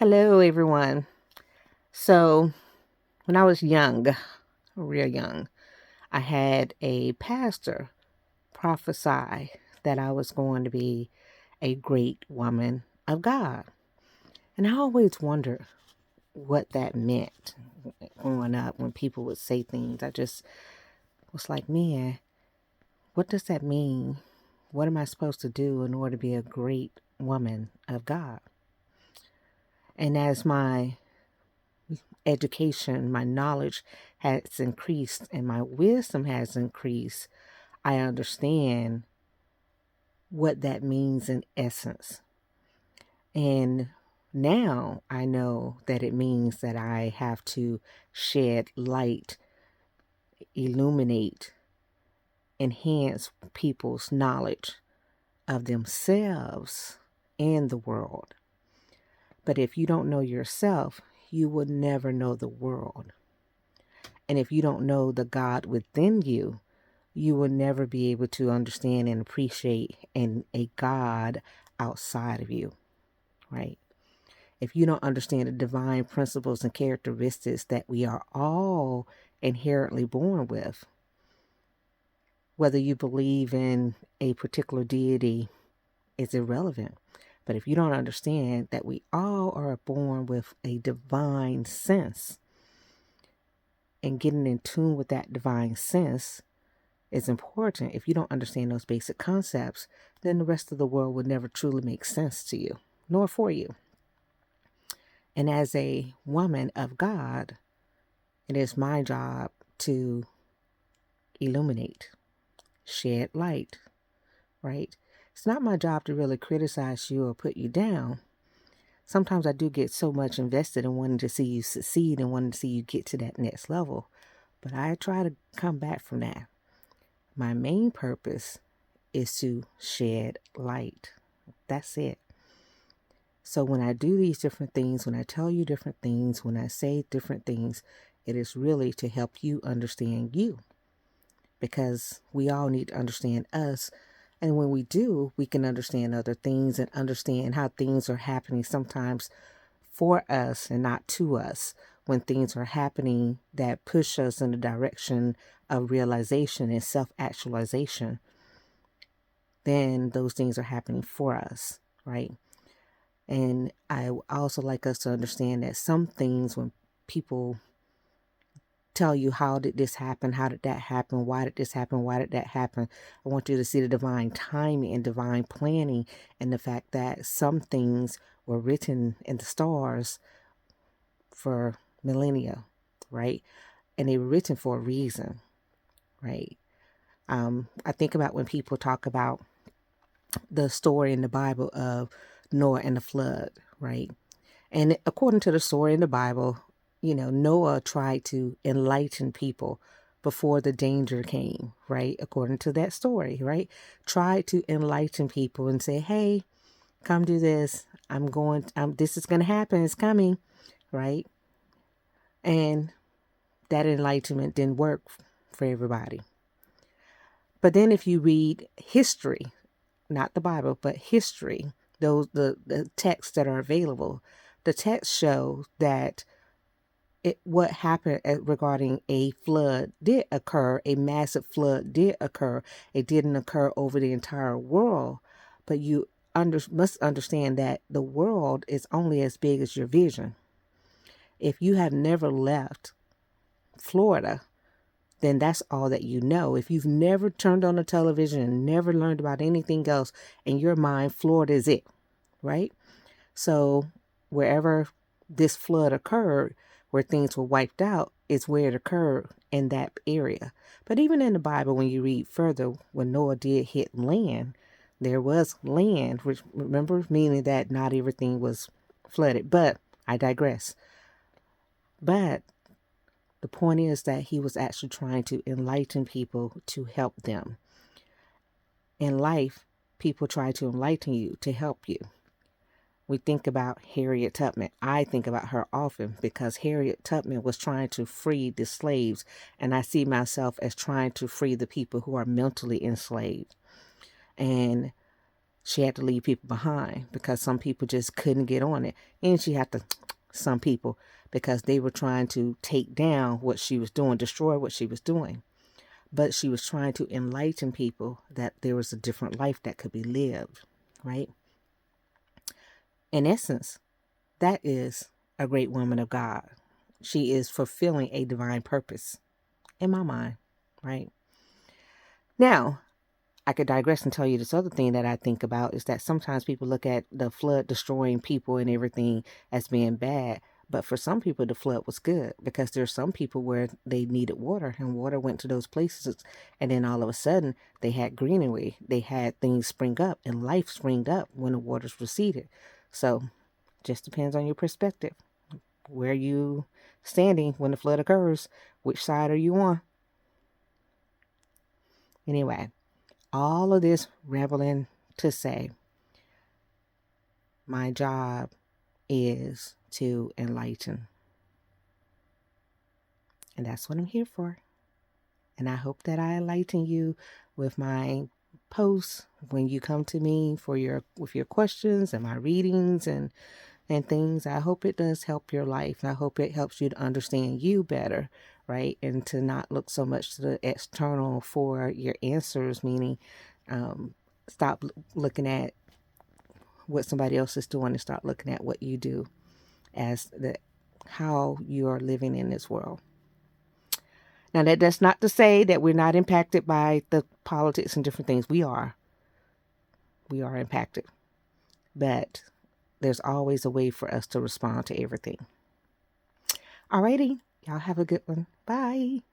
Hello, everyone. So, when I was young, real young, I had a pastor prophesy that I was going to be a great woman of God. And I always wondered what that meant growing up when people would say things. I just was like, man, what does that mean? What am I supposed to do in order to be a great woman of God? And as my education, my knowledge has increased, and my wisdom has increased, I understand what that means in essence. And now I know that it means that I have to shed light, illuminate, enhance people's knowledge of themselves and the world. But if you don't know yourself, you will never know the world. And if you don't know the God within you, you will never be able to understand and appreciate a God outside of you, right? If you don't understand the divine principles and characteristics that we are all inherently born with, whether you believe in a particular deity is irrelevant. But if you don't understand that we all are born with a divine sense and getting in tune with that divine sense is important. If you don't understand those basic concepts, then the rest of the world will never truly make sense to you, nor for you. And as a woman of God, it is my job to illuminate, shed light, right? It's not my job to really criticize you or put you down. Sometimes I do get so much invested in wanting to see you succeed and wanting to see you get to that next level. But I try to come back from that. My main purpose is to shed light. That's it. So when I do these different things, when I tell you different things, when I say different things, it is really to help you understand you. Because we all need to understand us. And when we do, we can understand other things and understand how things are happening sometimes for us and not to us. When things are happening that push us in the direction of realization and self-actualization, then those things are happening for us, right? And I also like us to understand that some things, when people tell you, how did this happen? How did that happen? Why did this happen? Why did that happen? I want you to see the divine timing and divine planning, and the fact that some things were written in the stars for millennia, right? And they were written for a reason, right? I think about when people talk about the story in the Bible of Noah and the flood, right? And according to the story in the Bible, Noah tried to enlighten people before the danger came, right? According to that story, right? Tried to enlighten people and say, hey, come do this. This is going to happen. It's coming, right? And that enlightenment didn't work for everybody. But then if you read history, not the Bible, but history, the texts that are available, the texts show that what happened regarding a flood did occur. A massive flood did occur. It didn't occur over the entire world, but you must understand that the world is only as big as your vision. If you have never left Florida, then that's all that you know. If you've never turned on the television and never learned about anything else, in your mind, Florida is it, right? So wherever this flood occurred, where things were wiped out, is where it occurred, in that area. But even in the Bible, when you read further, when Noah did hit land, there was land, which, remember, meaning that not everything was flooded. But I digress. But the point is that he was actually trying to enlighten people to help them. In life, people try to enlighten you to help you. We think about Harriet Tubman. I think about her often because Harriet Tubman was trying to free the slaves, and I see myself as trying to free the people who are mentally enslaved. And she had to leave people behind because some people just couldn't get on it. And she had to, some people, because they were trying to take down what she was doing, destroy what she was doing. But she was trying to enlighten people that there was a different life that could be lived, right? In essence, that is a great woman of God. She is fulfilling a divine purpose in my mind, right? Now, I could digress and tell you this other thing that I think about is that sometimes people look at the flood destroying people and everything as being bad. But for some people, the flood was good because there's some people where they needed water and water went to those places. And then all of a sudden they had greenery. They had things spring up and life springed up when the waters receded. So just depends on your perspective. Where you standing when the flood occurs, which side are you on? Anyway, all of this rambling to say, my job is to enlighten. And that's what I'm here for. And I hope that I enlighten you with my posts when you come to me for with your questions and my readings and things. I hope it does help your life. I hope it helps you to understand you better, right? And to not look so much to the external for your answers, meaning stop looking at what somebody else is doing and start looking at what you do as how you are living in this world. Now, that's not to say that we're not impacted by the politics and different things. We are impacted, but there's always a way for us to respond to everything. Alrighty, y'all have a good one. Bye.